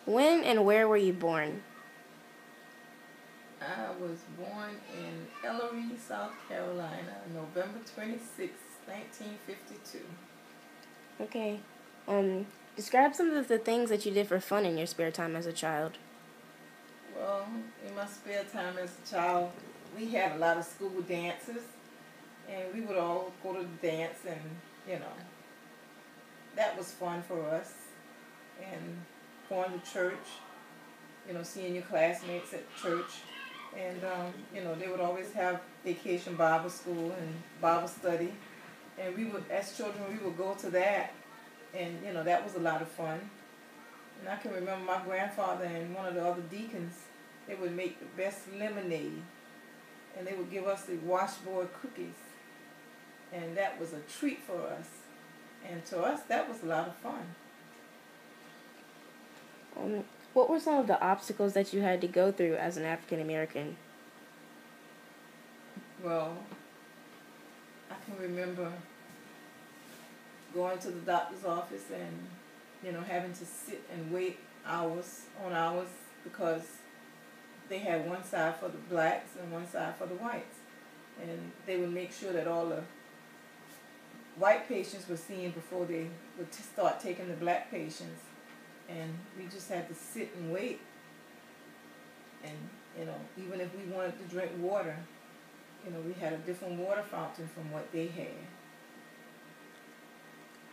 When and where were you born? I was born in Ellery, South Carolina, November 26, 1952. Okay. Describe some of the things that you did for fun in your spare time as a child. Well, in my spare time as a child, we had a lot of school dances, and we would all go to the dance, and you know, that was fun for us. And going to church, seeing your classmates at church, and they would always have vacation Bible school and Bible study, and we would, as children, we would go to that, and that was a lot of fun. And I can remember my grandfather and one of the other deacons, they would make the best lemonade, and they would give us the washboard cookies, and that was a treat for us. And to us, that was a lot of fun. Um, what were some of the obstacles that you had to go through as an African American? Well, I can remember going to the doctor's office and, having to sit and wait hours on hours because they had one side for the blacks and one side for the whites. And they would make sure that all the white patients were seen before they would start taking the black patients. And we just had to sit and wait. And, even if we wanted to drink water, we had a different water fountain from what they had.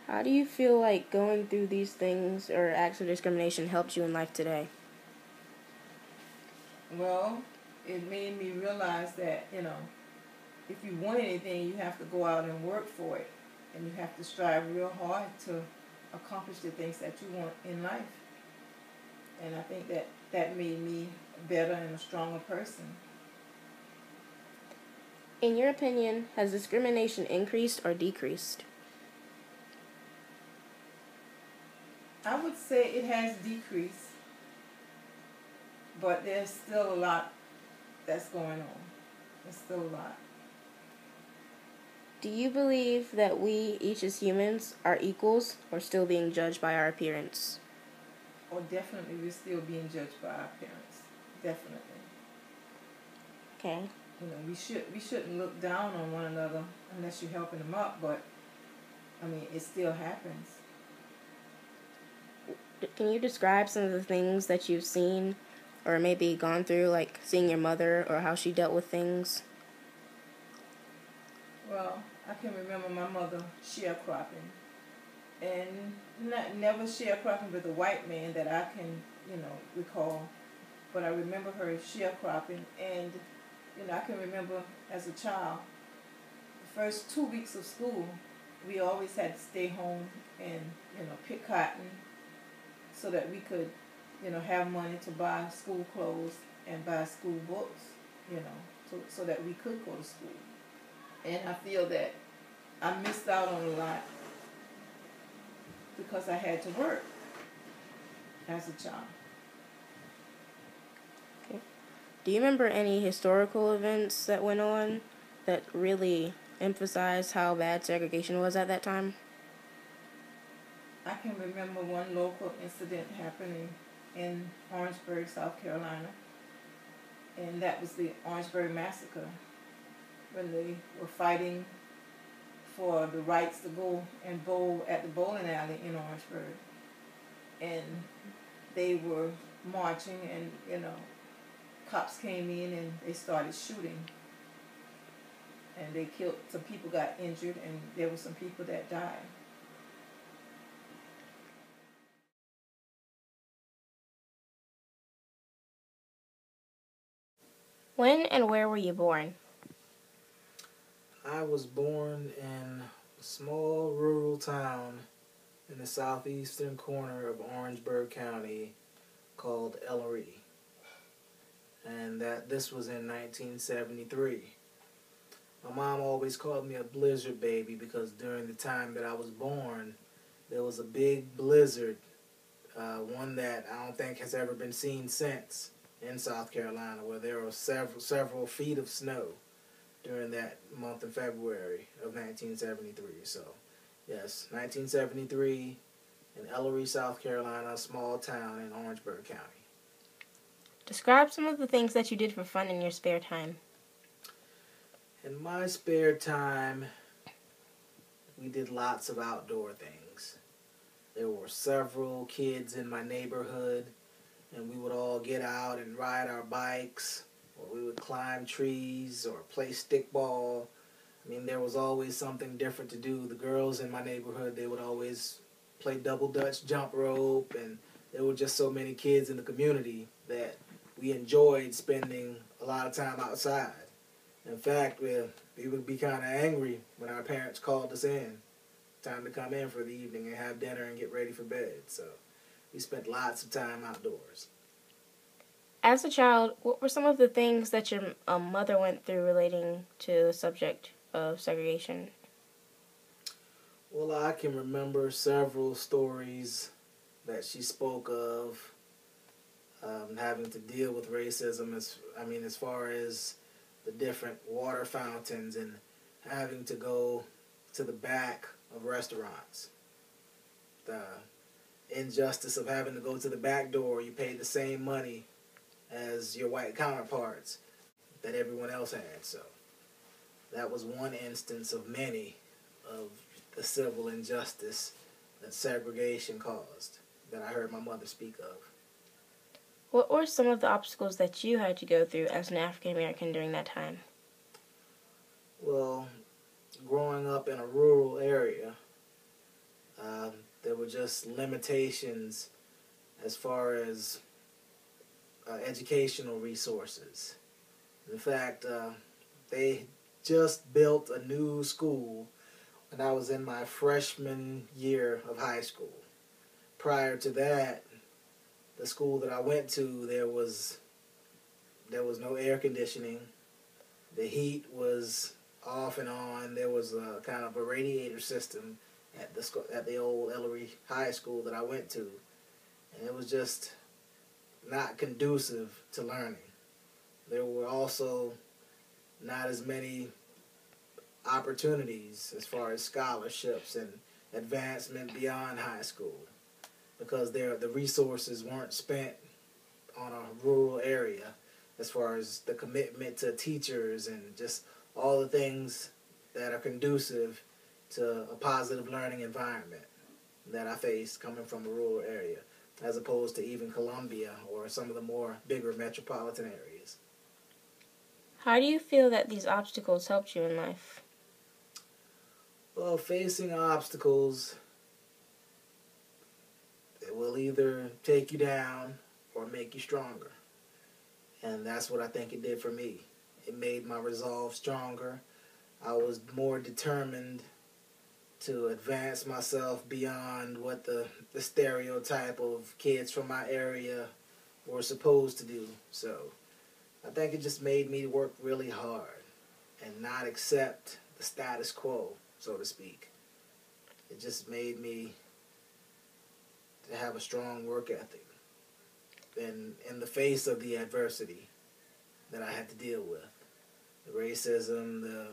How do you feel like going through these things or acts of discrimination helped you in life today? Well, it made me realize that, if you want anything, you have to go out and work for it. And you have to strive real hard to accomplish the things that you want in life. And I think that made me a better and a stronger person. In your opinion, has discrimination increased or decreased? I would say it has decreased, but there's still a lot that's going on. There's still a lot. Do you believe that we, each as humans, are equals or still being judged by our appearance? Oh, definitely, we're still being judged by our appearance. Definitely. Okay. We shouldn't look down on one another unless you're helping them up, but it still happens. Can you describe some of the things that you've seen or maybe gone through, like seeing your mother or how she dealt with things? Well, I can remember my mother sharecropping, and never sharecropping with a white man that I can, recall. But I remember her sharecropping, and I can remember as a child, the first 2 weeks of school, we always had to stay home and pick cotton, so that we could, have money to buy school clothes and buy school books, so that we could go to school. And I feel that I missed out on a lot because I had to work as a child. Okay. Do you remember any historical events that went on that really emphasized how bad segregation was at that time? I can remember one local incident happening in Orangeburg, South Carolina, and that was the Orangeburg Massacre, when they were fighting for the rights to go and bowl at the bowling alley in Orangeburg. And they were marching, and cops came in and they started shooting. And they killed, some people got injured, and there were some people that died. When and where were you born? I was born in a small rural town in the southeastern corner of Orangeburg County called Ellery. And this was in 1973. My mom always called me a blizzard baby because during the time that I was born, there was a big blizzard, one that I don't think has ever been seen since in South Carolina, where there were several feet of snow during that month of February of 1973. So, yes, 1973, in Ellery, South Carolina, a small town in Orangeburg County. Describe some of the things that you did for fun in your spare time. In my spare time, we did lots of outdoor things. There were several kids in my neighborhood, and we would all get out and ride our bikes, or we would climb trees or play stickball. I mean, there was always something different to do. The girls in my neighborhood, they would always play double dutch jump rope, and there were just so many kids in the community that we enjoyed spending a lot of time outside. In fact, we would be kind of angry when our parents called us in. Time to come in for the evening and have dinner and get ready for bed. So we spent lots of time outdoors. As a child, what were some of the things that your mother went through relating to the subject of segregation? Well, I can remember several stories that she spoke of having to deal with racism. As far as the different water fountains and having to go to the back of restaurants. The injustice of having to go to the back door, you pay the same money as your white counterparts that everyone else had. So that was one instance of many of the civil injustice that segregation caused that I heard my mother speak of. What were some of the obstacles that you had to go through as an African American during that time? Well, growing up in a rural area, there were just limitations as far as educational resources. In fact, they just built a new school when I was in my freshman year of high school. Prior to that, the school that I went to, there was no air conditioning. The heat was off and on. There was a kind of a radiator system at the old Ellery High School that I went to, and it was just not conducive to learning. There were also not as many opportunities as far as scholarships and advancement beyond high school because the resources weren't spent on a rural area as far as the commitment to teachers and just all the things that are conducive to a positive learning environment that I faced coming from a rural area, as opposed to even Columbia or some of the more bigger metropolitan areas. How do you feel that these obstacles helped you in life? Well, facing obstacles, it will either take you down or make you stronger. And that's what I think it did for me. It made my resolve stronger. I was more determined to advance myself beyond what the stereotype of kids from my area were supposed to do. So I think it just made me work really hard and not accept the status quo, so to speak. It just made me to have a strong work ethic in the face of the adversity that I had to deal with. The racism,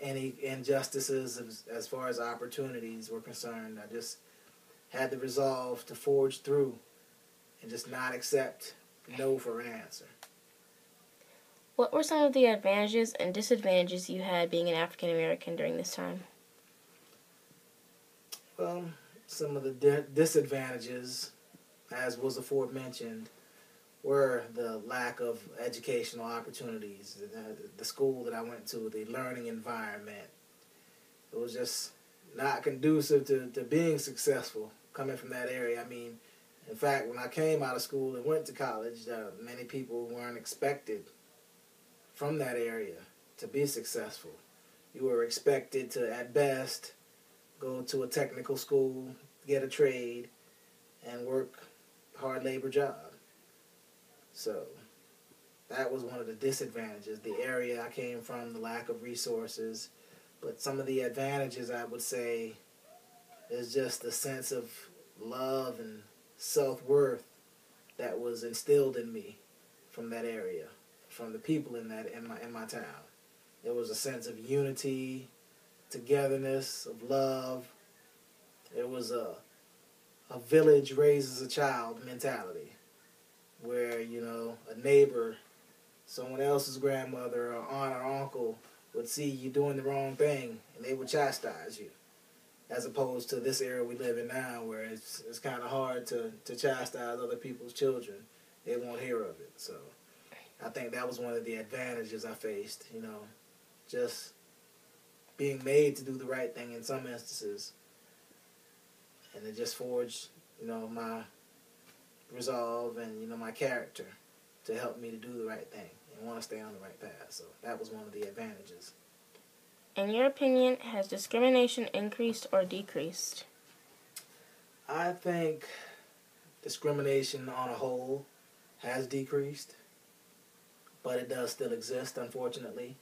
any injustices as far as opportunities were concerned. I just had the resolve to forge through and just not accept no for an answer. What were some of the advantages and disadvantages you had being an African American during this time? Well, some of the disadvantages, as was aforementioned, were the lack of educational opportunities. The school that I went to, the learning environment, it was just not conducive to being successful coming from that area. I mean, in fact, when I came out of school and went to college, many people weren't expected from that area to be successful. You were expected to, at best, go to a technical school, get a trade, and work hard labor job. So that was one of the disadvantages, the area I came from, the lack of resources. But some of the advantages, I would say, is just the sense of love and self-worth that was instilled in me from that area, from the people in my town. There was a sense of unity, togetherness, of love. There was a a village raises a child mentality, where, you know, a neighbor, someone else's grandmother or aunt or uncle would see you doing the wrong thing and they would chastise you. As opposed to this era we live in now, where it's kind of hard to chastise other people's children. They won't hear of it. So I think that was one of the advantages I faced, you know, just being made to do the right thing in some instances. And it just forged, you know, my resolve and, you know, my character to help me to do the right thing and want to stay on the right path. So that was one of the advantages. In your opinion, has discrimination increased or decreased? I think discrimination on a whole has decreased, but it does still exist, unfortunately.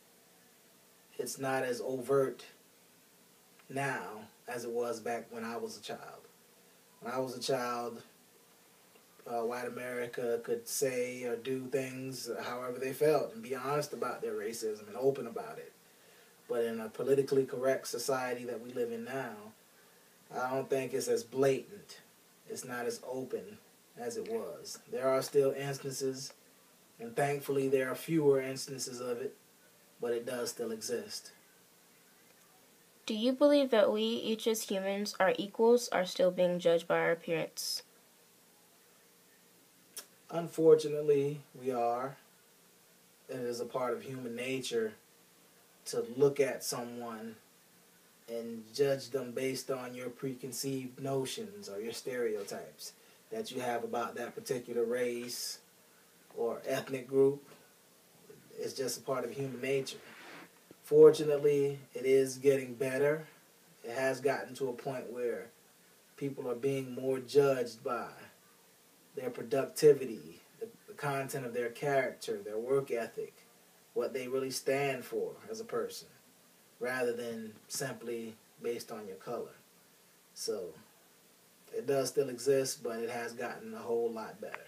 It's not as overt now as it was back when I was a child. When I was a child, white America could say or do things however they felt and be honest about their racism and open about it. But in a politically correct society that we live in now, I don't think it's as blatant. It's not as open as it was. There are still instances, and thankfully there are fewer instances of it, but it does still exist. Do you believe that we, each as humans, are equals, are still being judged by our appearance? Unfortunately, we are. It is a part of human nature to look at someone and judge them based on your preconceived notions or your stereotypes that you have about that particular race or ethnic group. It's just a part of human nature. Fortunately, it is getting better. It has gotten to a point where people are being more judged by their productivity, the content of their character, their work ethic, what they really stand for as a person, rather than simply based on your color. So it does still exist, but it has gotten a whole lot better.